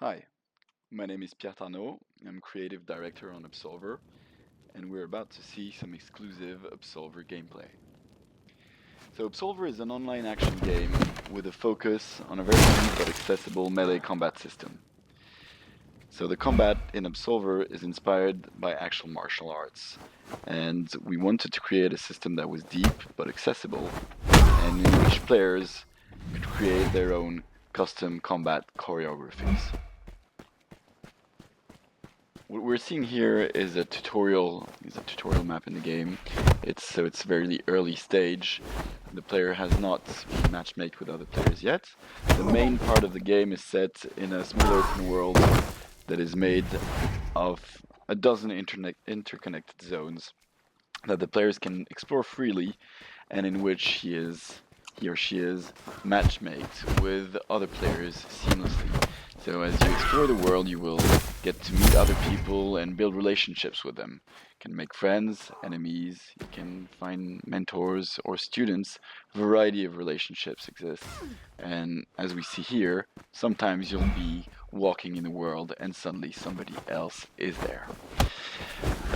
Hi, my name is Pierre Tarnaud. I'm creative director on Absolver, and we're about to see some exclusive Absolver gameplay. So Absolver is an online action game with a focus on a very easy but accessible melee combat system. So the combat in Absolver is inspired by actual martial arts, and we wanted to create a system that was deep but accessible, and in which players could create their own custom combat choreographies. What we're seeing here is a tutorial map in the game. It's very early stage. The player has not been matchmaked with other players yet. The main part of the game is set in a small open world that is made of a dozen interconnected zones that the players can explore freely, and in which he or she is matchmaked with other players seamlessly. So as you explore the world, you will get to meet other people and build relationships with them. You can make friends, enemies, you can find mentors or students. A variety of relationships exist. And as we see here, sometimes you'll be walking in the world and suddenly somebody else is there.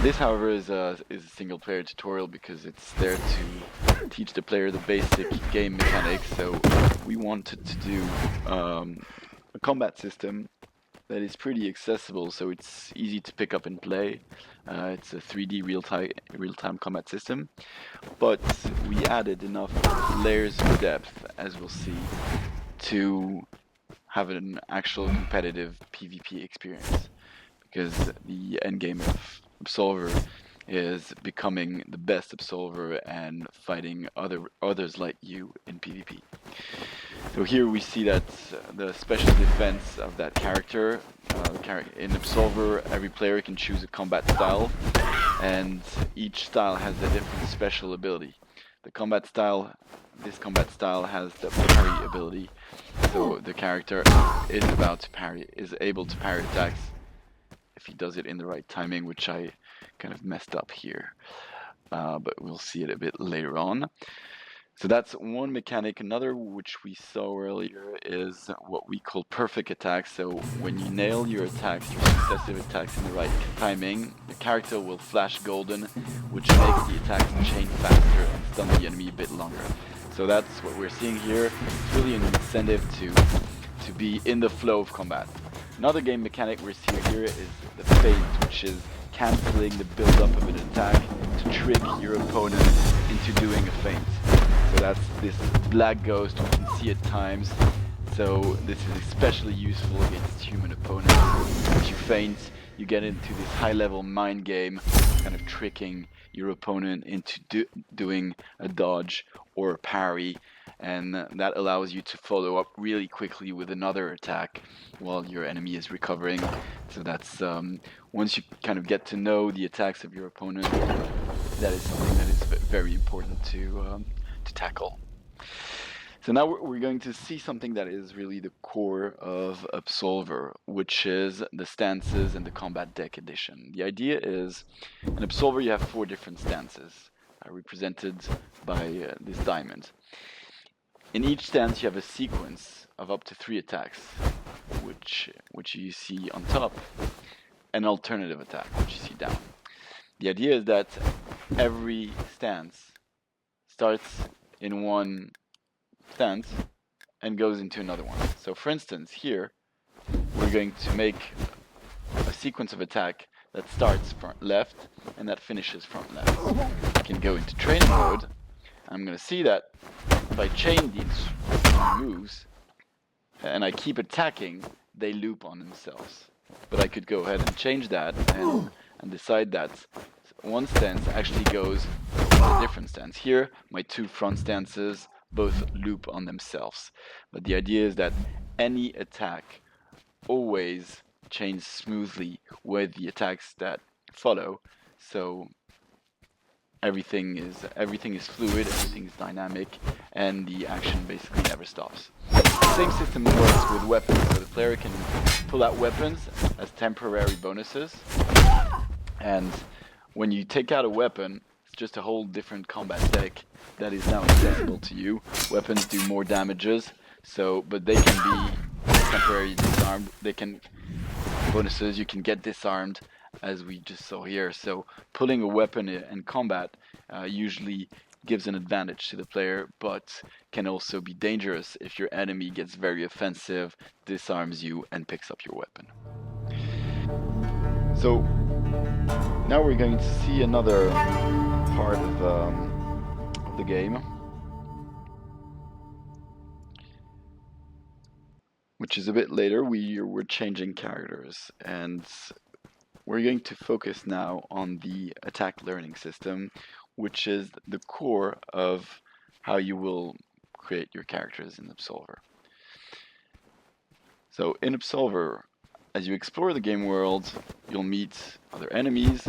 This, however, is a single-player tutorial because it's there to teach the player the basic game mechanics. So we wanted to do a combat system that is pretty accessible, so it's easy to pick up and play. It's a 3D real-time combat system, but we added enough layers of depth, as we'll see, to have an actual competitive PvP experience, because the endgame of Absolver is becoming the best Absolver and fighting others like you in PvP. So here we see that the special defense of that character. In Absolver, every player can choose a combat style, and each style has a different special ability. This combat style has the parry ability, so the character is able to parry attacks if he does it in the right timing, which I kind of messed up here, but we'll see it a bit later on. So that's one mechanic. Another, which we saw earlier, is what we call perfect attacks. So when you nail your attacks, your successive attacks in the right timing, the character will flash golden, which makes the attacks chain faster and stun the enemy a bit longer. So that's what we're seeing here. It's really an incentive to be in the flow of combat. Another game mechanic we're seeing here is the feint, which is cancelling the build-up of an attack to trick your opponent into doing a feint. So that's this black ghost we can see at times. So this is especially useful against human opponents. As you feint, you get into this high-level mind game, kind of tricking your opponent into doing a dodge or a parry, and that allows you to follow up really quickly with another attack while your enemy is recovering. So that's once you kind of get to know the attacks of your opponent, that is something that is very important to tackle. So now we're going to see something that is really the core of Absolver, which is the stances and the combat deck edition. The idea is, in Absolver you have 4 different stances, represented by this diamond. In each stance you have a sequence of up to 3 attacks, which you see on top, and an alternative attack, which you see down. The idea is that every stance starts in one stance and goes into another one. So for instance, here we're going to make a sequence of attack that starts front left and that finishes front left. I can go into training mode. I'm going to see that if I chain these moves and I keep attacking, they loop on themselves. But I could go ahead and change that and decide that one stance actually goes to a different stance. Here, my 2 front stances both loop on themselves. But the idea is that any attack always chains smoothly with the attacks that follow. So everything is fluid, everything is dynamic, and the action basically never stops. The same system works with weapons, so the player can pull out weapons as temporary bonuses, and when you take out a weapon, it's just a whole different combat deck that is now accessible to you. Weapons do more damages, but they can be temporarily disarmed. They can bonuses. You can get disarmed, as we just saw here. So pulling a weapon in combat usually gives an advantage to the player, but can also be dangerous if your enemy gets very offensive, disarms you, and picks up your weapon. So now we're going to see another part of the game, which is a bit later. We're changing characters, and we're going to focus now on the attack learning system, which is the core of how you will create your characters in Absolver. So in Absolver, as you explore the game world, you'll meet other enemies,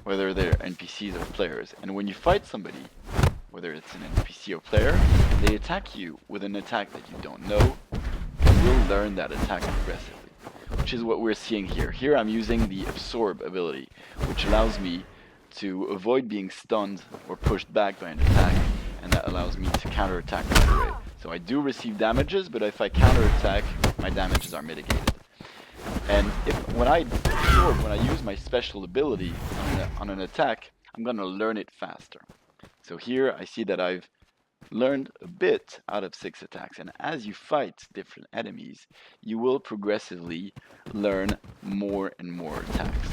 whether they're NPCs or players. And when you fight somebody, whether it's an NPC or player, they attack you with an attack that you don't know, and you'll learn that attack progressively, which is what we're seeing here. Here I'm using the Absorb ability, which allows me to avoid being stunned or pushed back by an attack, and that allows me to counterattack right away. So I do receive damages, but if I counterattack, my damages are mitigated. And when I use my special ability on an attack, I'm going to learn it faster. So here I see that I've learned a bit out of 6 attacks, and as you fight different enemies, you will progressively learn more and more attacks.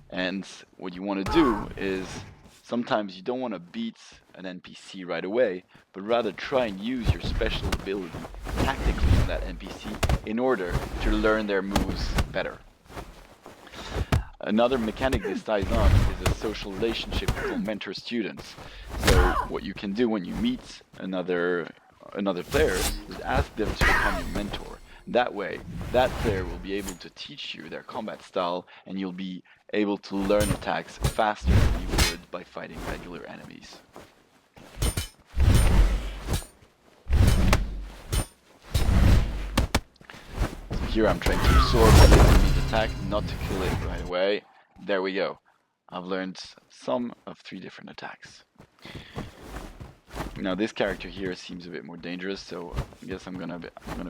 And what you want to do is, sometimes you don't want to beat an NPC right away, but rather try and use your special ability tactically on that NPC in order to learn their moves better. Another mechanic this ties on is a social relationship called mentor-students. So what you can do when you meet another player is ask them to become your mentor. That way, that player will be able to teach you their combat style, and you'll be able to learn attacks faster than you would by fighting regular enemies. So here I'm trying to absorb the enemy's attack, not to kill it right away. There we go. I've learned some of 3 different attacks. Now this character here seems a bit more dangerous, so I guess I'm gonna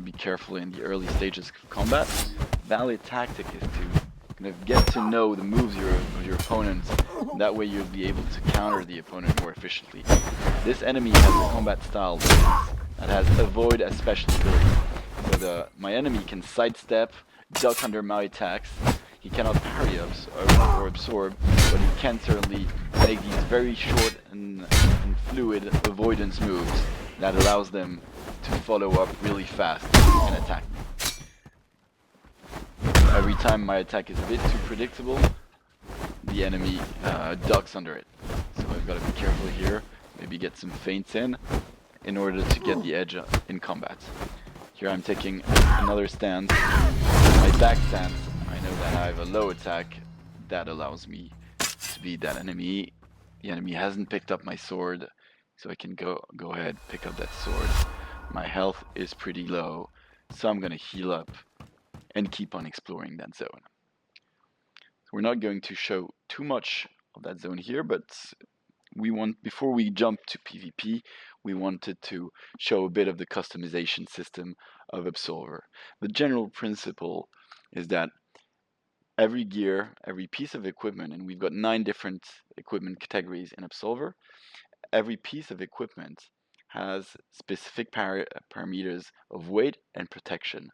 be careful in the early stages of combat. Valid tactic is to kind of get to know the moves of your opponent. That way you'll be able to counter the opponent more efficiently. This enemy has a combat style that has avoid as special ability. So my enemy can sidestep, duck under my attacks. He cannot parry or absorb, but he can certainly make these very short and fluid avoidance moves that allows them to follow up really fast and attack me. Every time my attack is a bit too predictable, the enemy ducks under it. So I've got to be careful here, maybe get some feints in order to get the edge in combat. Here I'm taking another stance. My back stance, I know that I have a low attack that allows me to beat that enemy. The enemy hasn't picked up my sword, so I can go ahead, pick up that sword. My health is pretty low, so I'm gonna heal up and keep on exploring that zone. So we're not going to show too much of that zone here, but before we jump to PvP, we wanted to show a bit of the customization system of Absolver. The general principle is that every gear, every piece of equipment, and we've got 9 different equipment categories in Absolver, every piece of equipment has specific parameters of weight and protection.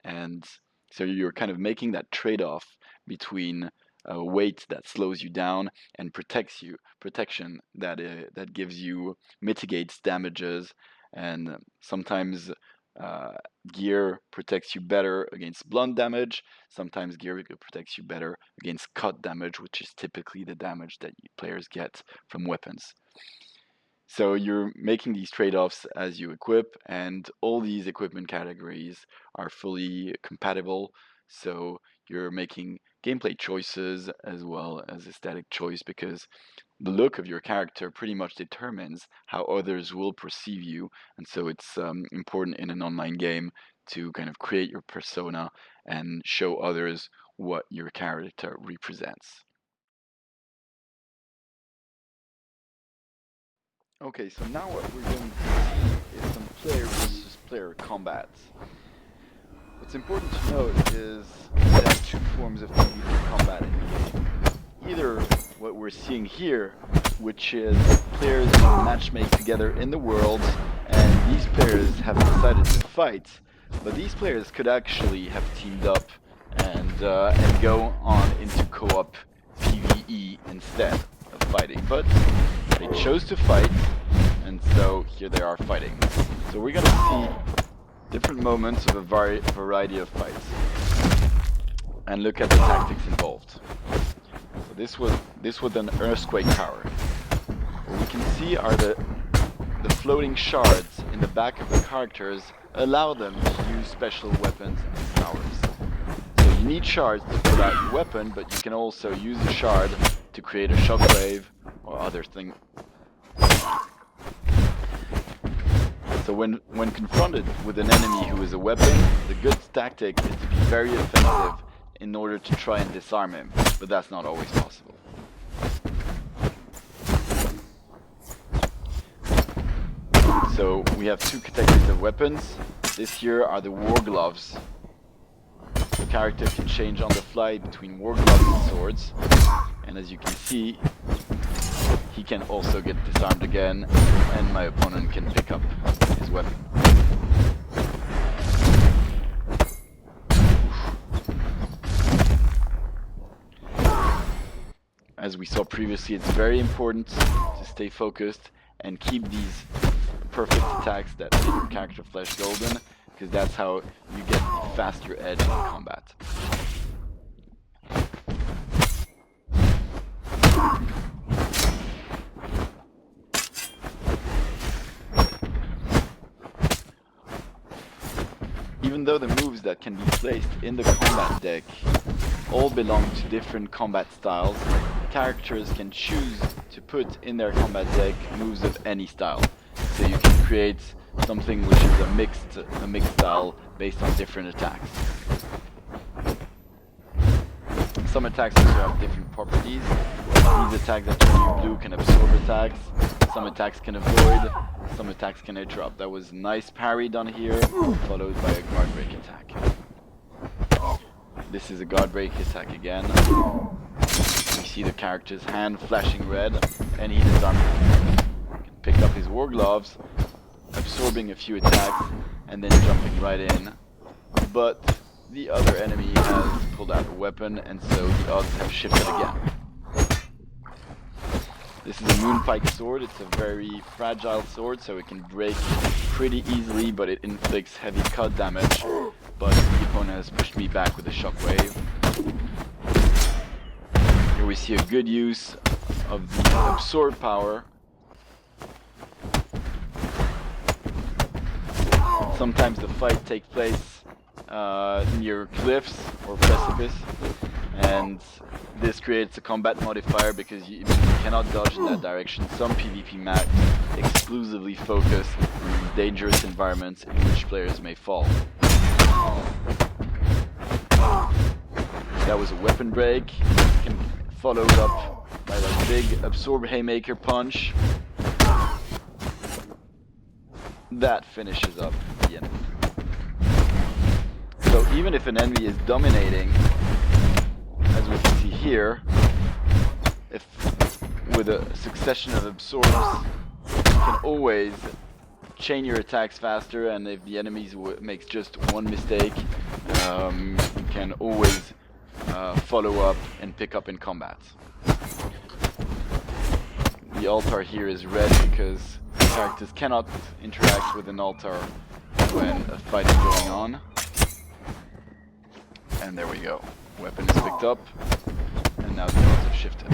And so you're kind of making that trade-off between weight that slows you down and protection that gives you, mitigates damages, and sometimes gear protects you better against blunt damage. Sometimes gear protects you better against cut damage, which is typically the damage that players get from weapons. So you're making these trade-offs as you equip, and all these equipment categories are fully compatible. So you're making gameplay choices as well as aesthetic choice, because the look of your character pretty much determines how others will perceive you. And so it's important in an online game to kind of create your persona and show others what your character represents. Okay, so now what we're going to see is some player versus player combat. What's important to note is there are two forms of PvP combat in the game. Either what we're seeing here, which is players who matchmake together in the world, and these players have decided to fight, but these players could actually have teamed up and go on into co-op PvE instead of fighting. But they chose to fight, and so here they are fighting. So we're gonna see different moments of a variety of fights, and look at the tactics involved. So this was an earthquake tower. What we can see are the floating shards in the back of the characters allow them to use special weapons and powers. So you need shards to pull out your weapon, but you can also use a shard to create a shockwave or other thing. So when confronted with an enemy who is a weapon, the good tactic is to be very offensive in order to try and disarm him, but that's not always possible. So we have two categories of weapons. This here are the war gloves. The character can change on the fly between war gloves and swords, and as you can see, he can also get disarmed again, and my opponent can pick up his weapon. As we saw previously, it's very important to stay focused and keep these perfect attacks that make your character flesh golden, because that's how you get the faster edge in combat. Even though the moves that can be placed in the combat deck all belong to different combat styles, characters can choose to put in their combat deck moves of any style. So you can create something which is a mixed style based on different attacks. Some attacks also have different properties. These attacks that turn you blue can absorb attacks. Some attacks can avoid. Some attacks can interrupt. That was nice parry done here, followed by a guard break attack. This is a guard break attack again. We see the character's hand flashing red, and he disarms him. He can pick up his war gloves, absorbing a few attacks, and then jumping right in. But the other enemy has pulled out a weapon, and so the odds have shifted again. This is a Moonpike sword. It's a very fragile sword, so it can break pretty easily, but it inflicts heavy cut damage. But the opponent has pushed me back with a shockwave. Here we see a good use of the absorb power. Sometimes the fight takes place near cliffs or precipice, and this creates a combat modifier because you cannot dodge in that direction. Some PvP maps exclusively focus on these dangerous environments in which players may fall. That was a weapon break, followed up by that big absorb haymaker punch. That finishes up the enemy. So even if an enemy is dominating, as we can see here, if with a succession of absorbs, you can always chain your attacks faster, and if the enemy makes just one mistake, you can always follow up and pick up in combat. The altar here is red because characters cannot interact with an altar when a fight is going on. And there we go. Weapon is picked up, and now the odds have shifted.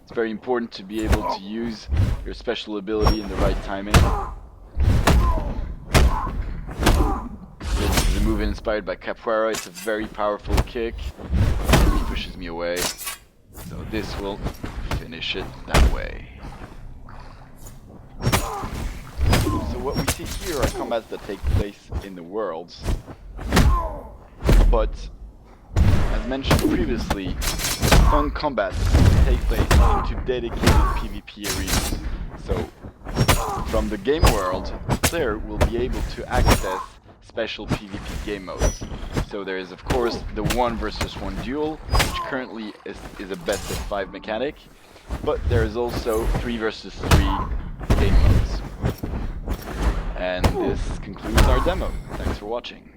It's very important to be able to use your special ability in the right timing. This is a move inspired by Capoeira. It's a very powerful kick. He pushes me away. So this will finish it that way. So what we see here are combats that take place in the worlds. But, as mentioned previously, fun combats take place into dedicated PvP arenas. So, From the game world, the player will be able to access special PvP game modes. So there is of course the 1 versus 1 duel, which currently is a best of 5 mechanic, but there is also 3 versus 3 game modes. And this concludes our demo. Thanks for watching.